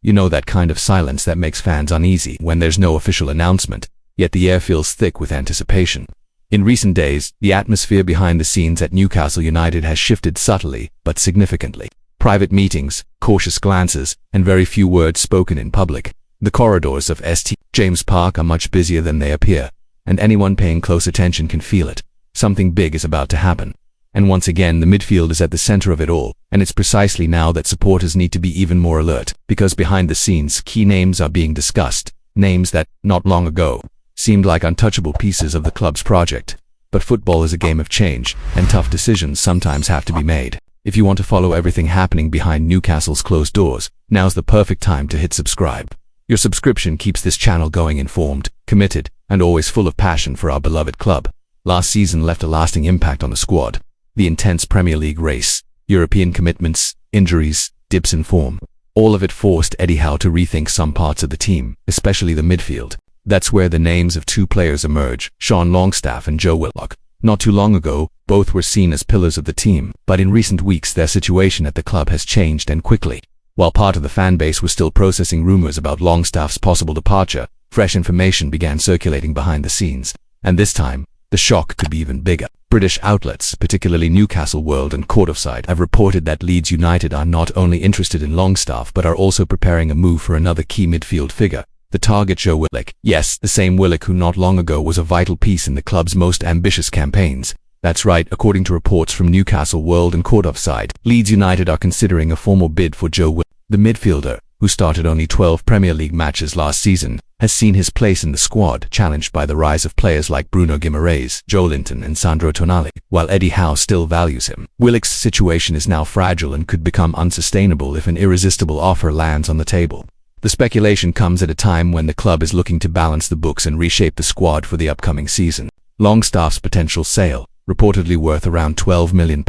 You know, that kind of silence that makes fans uneasy when there's no official announcement, yet the air feels thick with anticipation. In recent days, the atmosphere behind the scenes at Newcastle United has shifted subtly but significantly. Private meetings, cautious glances, and very few words spoken in public. The corridors of St. James Park are much busier than they appear, and anyone paying close attention can feel it. Something big is about to happen. And once again, the midfield is at the center of it all, and it's precisely now that supporters need to be even more alert, because behind the scenes, key names are being discussed, names that, not long ago, seemed like untouchable pieces of the club's project. But football is a game of change, and tough decisions sometimes have to be made. If you want to follow everything happening behind Newcastle's closed doors, now's the perfect time to hit subscribe. Your subscription keeps this channel going, informed, committed, and always full of passion for our beloved club. Last season left a lasting impact on the squad. The intense Premier League race, European commitments, injuries, dips in form. All of it forced Eddie Howe to rethink some parts of the team, especially the midfield. That's where the names of two players emerge, Sean Longstaff and Joe Willock. Not too long ago, both were seen as pillars of the team, but in recent weeks their situation at the club has changed, and quickly. While part of the fan base was still processing rumours about Longstaff's possible departure, fresh information began circulating behind the scenes. And this time, the shock could be even bigger. British outlets, particularly Newcastle World and Courtside, have reported that Leeds United are not only interested in Longstaff but are also preparing a move for another key midfield figure. The target, Joe Willock. Yes, the same Willock who not long ago was a vital piece in the club's most ambitious campaigns. That's right, according to reports from Newcastle World and Courtside, Leeds United are considering a formal bid for Joe Willock. The midfielder, who started only 12 Premier League matches last season, has seen his place in the squad challenged by the rise of players like Bruno Guimaraes, Joelinton and Sandro Tonali. While Eddie Howe still values him, Willock's situation is now fragile and could become unsustainable if an irresistible offer lands on the table. The speculation comes at a time when the club is looking to balance the books and reshape the squad for the upcoming season. Longstaff's potential sale, reportedly worth around £12 million,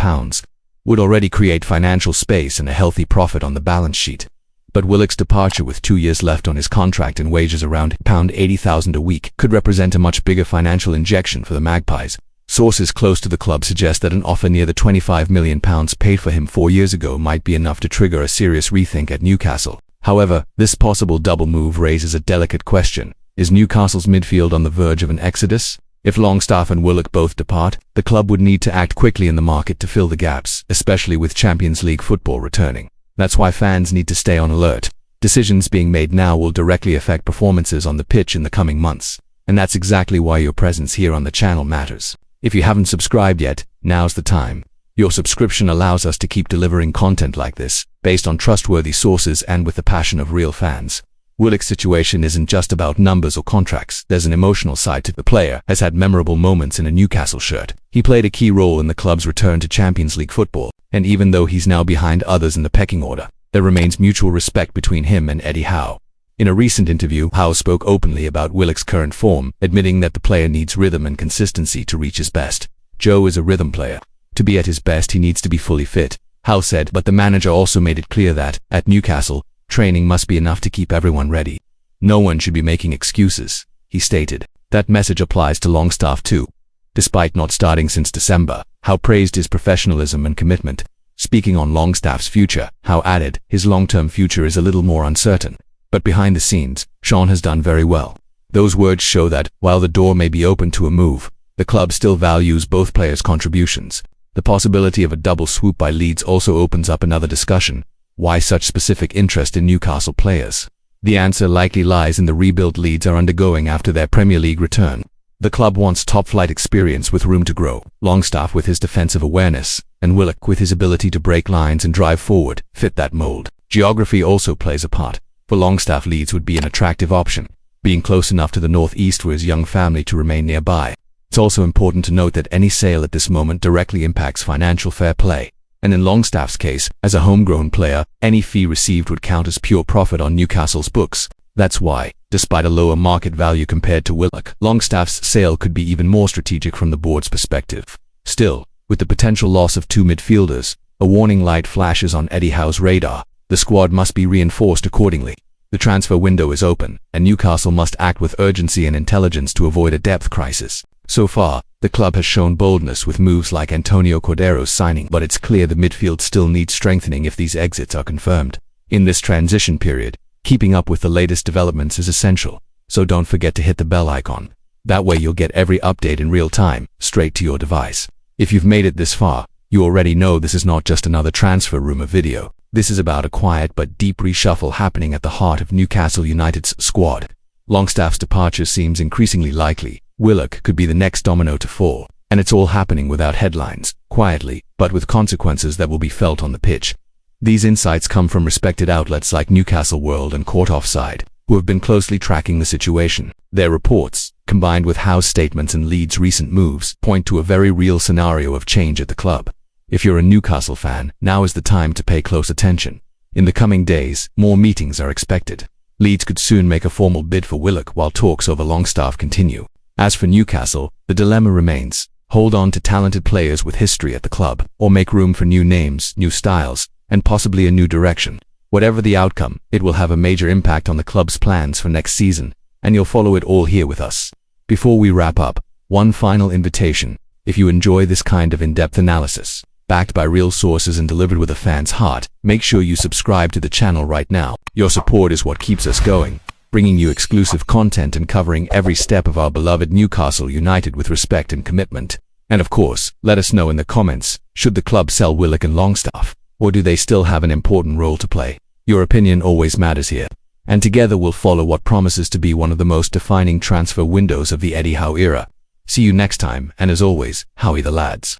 would already create financial space and a healthy profit on the balance sheet. But Willock's departure, with 2 years left on his contract and wages around £80,000 a week, could represent a much bigger financial injection for the Magpies. Sources close to the club suggest that an offer near the £25 million paid for him 4 years ago might be enough to trigger a serious rethink at Newcastle. However, this possible double move raises a delicate question. Is Newcastle's midfield on the verge of an exodus? If Longstaff and Willock both depart, the club would need to act quickly in the market to fill the gaps, especially with Champions League football returning. That's why fans need to stay on alert. Decisions being made now will directly affect performances on the pitch in the coming months. And that's exactly why your presence here on the channel matters. If you haven't subscribed yet, now's the time. Your subscription allows us to keep delivering content like this, based on trustworthy sources and with the passion of real fans. Willock's situation isn't just about numbers or contracts. There's an emotional side to the player. Has had memorable moments in a Newcastle shirt. He played a key role in the club's return to Champions League football, and even though he's now behind others in the pecking order, there remains mutual respect between him and Eddie Howe. In a recent interview, Howe spoke openly about Willock's current form, admitting that the player needs rhythm and consistency to reach his best. Joe is a rhythm player. To be at his best, he needs to be fully fit, Howe said, but the manager also made it clear that, at Newcastle, training must be enough to keep everyone ready. No one should be making excuses, he stated. That message applies to Longstaff too. Despite not starting since December, Howe praised his professionalism and commitment. Speaking on Longstaff's future, Howe added, his long-term future is a little more uncertain. But behind the scenes, Sean has done very well. Those words show that, while the door may be open to a move, the club still values both players' contributions. The possibility of a double swoop by Leeds also opens up another discussion. Why such specific interest in Newcastle players? The answer likely lies in the rebuild Leeds are undergoing after their Premier League return. The club wants top-flight experience with room to grow. Longstaff, with his defensive awareness, and Willock, with his ability to break lines and drive forward, fit that mold. Geography also plays a part. For Longstaff, Leeds would be an attractive option, being close enough to the northeast for his young family to remain nearby. It's also important to note that any sale at this moment directly impacts financial fair play. And in Longstaff's case, as a homegrown player, any fee received would count as pure profit on Newcastle's books. That's why, despite a lower market value compared to Willock, Longstaff's sale could be even more strategic from the board's perspective. Still, with the potential loss of two midfielders, a warning light flashes on Eddie Howe's radar. The squad must be reinforced accordingly. The transfer window is open, and Newcastle must act with urgency and intelligence to avoid a depth crisis. So far, the club has shown boldness with moves like Antonio Cordero's signing, but it's clear the midfield still needs strengthening if these exits are confirmed. In this transition period, Keeping up with the latest developments is essential, so don't forget to hit the bell icon. That way you'll get every update in real time, straight to your device. If you've made it this far, you already know this is not just another transfer rumor video. This is about a quiet but deep reshuffle happening at the heart of Newcastle United's squad. Longstaff's departure seems increasingly likely. Willock could be the next domino to fall, and it's all happening without headlines, quietly, but with consequences that will be felt on the pitch. These insights come from respected outlets like Newcastle World and Court Offside, who have been closely tracking the situation. Their reports, combined with Howe's statements and Leeds' recent moves, point to a very real scenario of change at the club. If you're a Newcastle fan, now is the time to pay close attention. In the coming days, more meetings are expected. Leeds could soon make a formal bid for Willock while talks over Longstaff continue. As for Newcastle, the dilemma remains: hold on to talented players with history at the club, or make room for new names, new styles, and possibly a new direction. Whatever the outcome, it will have a major impact on the club's plans for next season, and you'll follow it all here with us. Before we wrap up, one final invitation. If you enjoy this kind of in-depth analysis, backed by real sources and delivered with a fan's heart, make sure you subscribe to the channel right now. Your support is what keeps us going, bringing you exclusive content and covering every step of our beloved Newcastle United with respect and commitment. And of course, let us know in the comments, should the club sell Willock and Longstaff, or do they still have an important role to play? Your opinion always matters here. And together we'll follow what promises to be one of the most defining transfer windows of the Eddie Howe era. See you next time, and as always, Howie the lads.